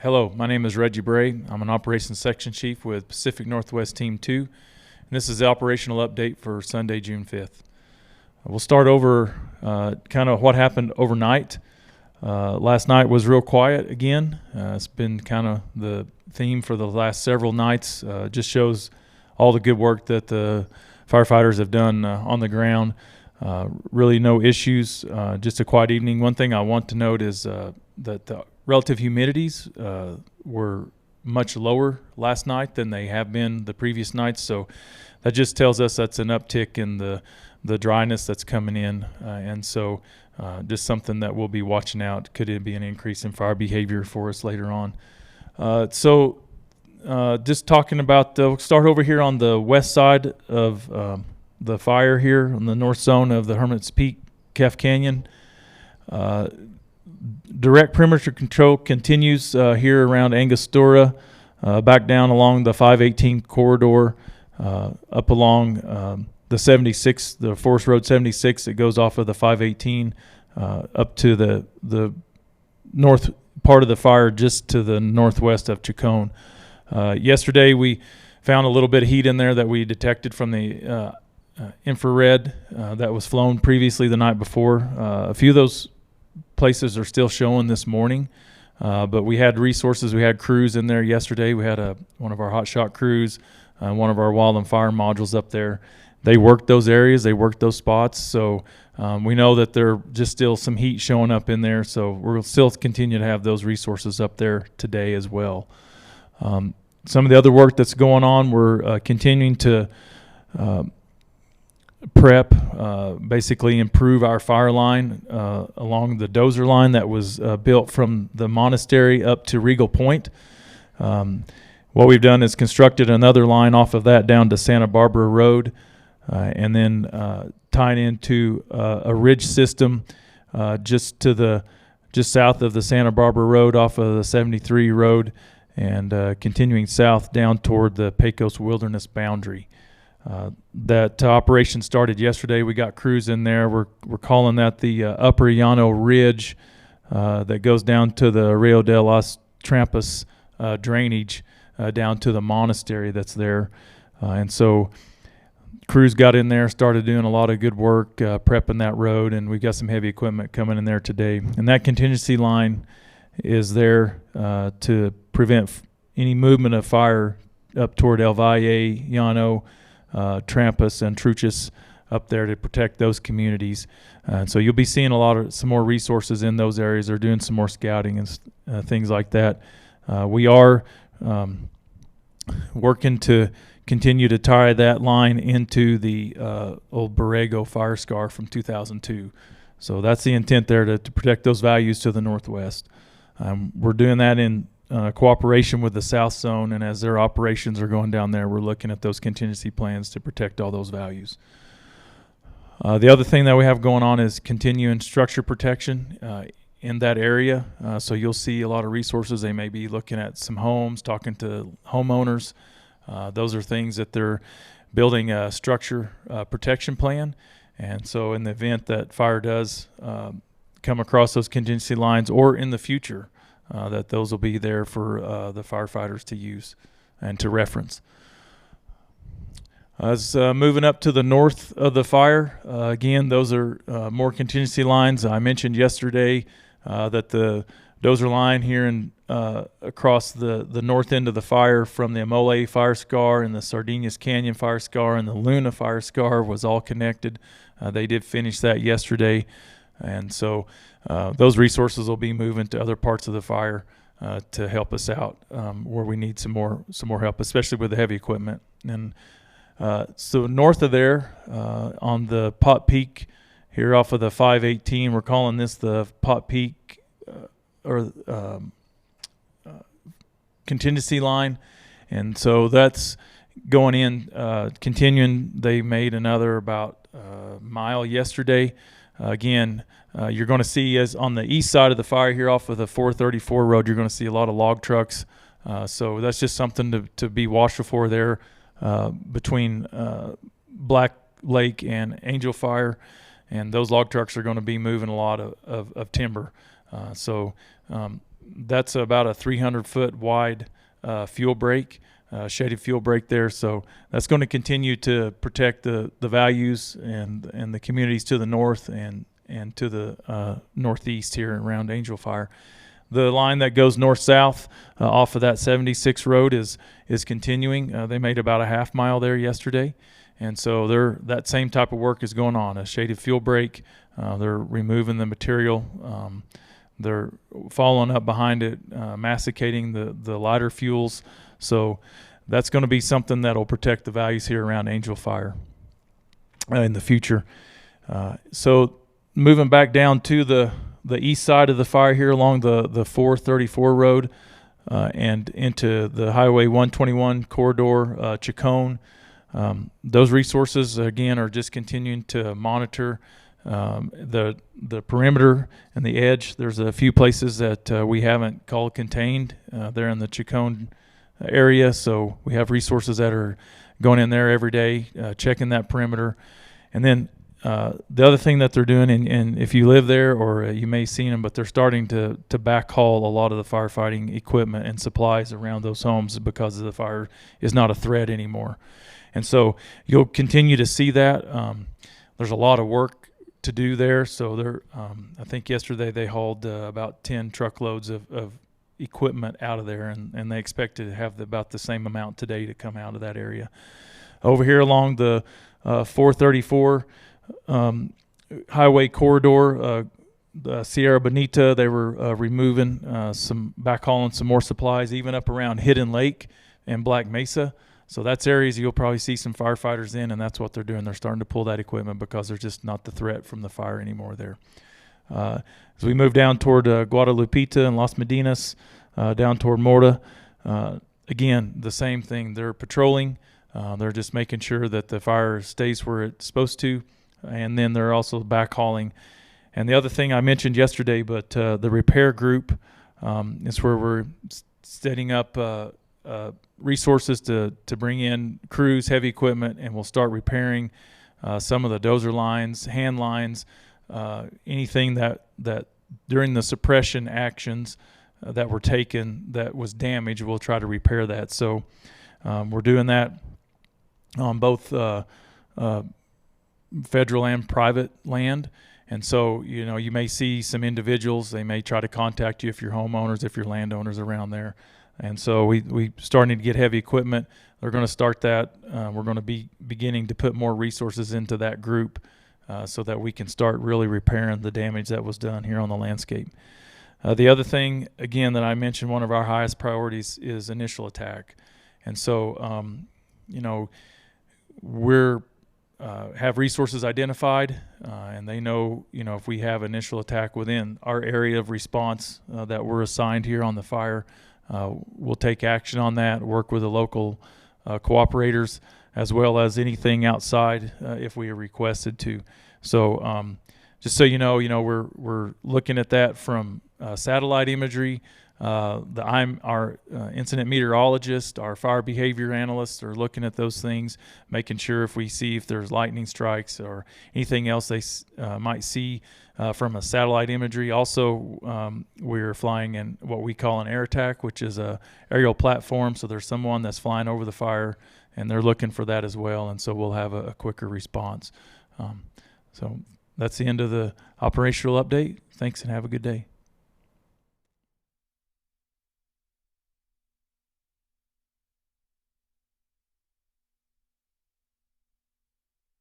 Hello, my name is Reggie Bray. I'm an operations section chief with Pacific Northwest Team 2, and this is the operational update for Sunday, June 5th. We'll start over kind of what happened overnight. Last night was real quiet again. It's been kind of the theme for the last several nights. Just shows all the good work that the firefighters have done on the ground. Really no issues, just a quiet evening. One thing I want to note is that the relative humidities were much lower last night than they have been the previous nights, so that just tells us that's an uptick in the dryness that's coming in, and so just something that we'll be watching out. Could it be an increase in fire behavior for us later on? Just talking about, we'll start over here on the west side of the fire here on the north zone of the Hermits Peak, Calf Canyon. Direct perimeter control continues here around Angostura, back down along the 518 corridor, up along the 76, the Forest Road 76 that goes off of the 518 up to the north part of the fire, just to the northwest of Chacon. Yesterday we found a little bit of heat in there that we detected from the infrared that was flown previously the night before. A few of those places are still showing this morning, but we had resources. We had crews in there yesterday. We had one of our hot shot crews, one of our wildland fire modules up there. They worked those areas, they worked those spots, so we know that there just still some heat showing up in there, so we'll still continue to have those resources up there today as well. Some of the other work that's going on, we're continuing to prep, basically improve our fire line along the dozer line that was built from the monastery up to Regal Point. What we've done is constructed another line off of that down to Santa Barbara Road, and then tying into a ridge system just south of the Santa Barbara Road off of the 73 road, and continuing south down toward the Pecos Wilderness boundary. That operation started yesterday. We got crews in there. We're calling that the Upper Llano Ridge that goes down to the Rio de las Trampas drainage down to the monastery that's there. And so crews got in there, started doing a lot of good work prepping that road, and we've got some heavy equipment coming in there today. And that contingency line is there to prevent any movement of fire up toward El Valle, Llano, Trampas, and Truchas up there to protect those communities. So you'll be seeing some more resources in those areas. They're doing some more scouting and things like that. We are working to continue to tie that line into the old Borrego fire scar from 2002. So that's the intent there, to protect those values to the northwest. We're doing that in cooperation with the South Zone, and as their operations are going down there, we're looking at those contingency plans to protect all those values. The other thing that we have going on is continuing structure protection in that area. So you'll see a lot of resources. They may be looking at some homes, talking to homeowners. Those are things that they're building a structure protection plan. And so in the event that fire does come across those contingency lines, or in the future, that those will be there for the firefighters to use and to reference. As moving up to the north of the fire, again, those are more contingency lines. I mentioned yesterday that the dozer line here and across the north end of the fire from the Amole fire scar and the Sardinias Canyon fire scar and the Luna fire scar was all connected. They did finish that yesterday. And so those resources will be moving to other parts of the fire to help us out where we need some more help, especially with the heavy equipment. And so north of there, on the Pot Peak here off of the 518, we're calling this the Pot Peak contingency line. And so that's going in, continuing. They made another about mile yesterday. Again, you're going to see, as on the east side of the fire here off of the 434 road, you're going to see a lot of log trucks. So that's just something to be watchful for there between Black Lake and Angel Fire. And those log trucks are going to be moving a lot of timber. So that's about a 300-foot wide fuel break, shaded fuel break there. So that's going to continue to protect the values and the communities to the north and to the northeast here around Angel Fire. The line that goes north-south off of that 76 road is continuing. They made about a half mile there yesterday, and so that same type of work is going on. A shaded fuel break. They're removing the material. They're following up behind it, masticating the lighter fuels. So that's going to be something that will protect the values here around Angel Fire in the future. So moving back down to the east side of the fire here along the 434 road and into the Highway 121 corridor, Chacon. Those resources, again, are just continuing to monitor the perimeter and the edge. There's a few places that we haven't called contained there in the Chacon area, so we have resources that are going in there every day, checking that perimeter. And then the other thing that they're doing, and if you live there or you may have seen them, but they're starting to backhaul a lot of the firefighting equipment and supplies around those homes because the fire is not a threat anymore. And so you'll continue to see that. There's a lot of work to do there. So I think yesterday they hauled about 10 truckloads of equipment out of there, and they expect to have about the same amount today to come out of that area. Over here along the 434 highway corridor, the Sierra Bonita, they were removing backhauling some more supplies, even up around Hidden Lake and Black Mesa. So that's areas you'll probably see some firefighters in, and that's what they're doing. They're starting to pull that equipment because there's just not the threat from the fire anymore there. As we move down toward Guadalupita and Las Medinas, down toward Morta, again, the same thing. They're patrolling. They're just making sure that the fire stays where it's supposed to, and then they're also backhauling. And the other thing I mentioned yesterday, but the repair group is where we're setting up resources to bring in crews, heavy equipment, and we'll start repairing some of the dozer lines, hand lines, anything that during the suppression actions that were taken that was damaged, we'll try to repair that. So we're doing that on both federal and private land. And so, you may see some individuals, they may try to contact you if you're homeowners, if you're landowners around there. And so we starting to get heavy equipment. They're going to start that. We're going to be beginning to put more resources into that group so that we can start really repairing the damage that was done here on the landscape. The other thing, again, that I mentioned, one of our highest priorities is initial attack. And so, we're have resources identified, and they know, if we have initial attack within our area of response that we're assigned here on the fire, we'll take action on that, work with the local cooperators, as well as anything outside if we are requested to. So just so you know, we're looking at that from satellite imagery. Our incident meteorologist, our fire behavior analysts are looking at those things, making sure if we see if there's lightning strikes or anything else they might see from a satellite imagery. Also, we're flying in what we call an air attack, which is a aerial platform. So there's someone that's flying over the fire, and they're looking for that as well. And so we'll have a quicker response. So that's the end of the operational update. Thanks, and have a good day.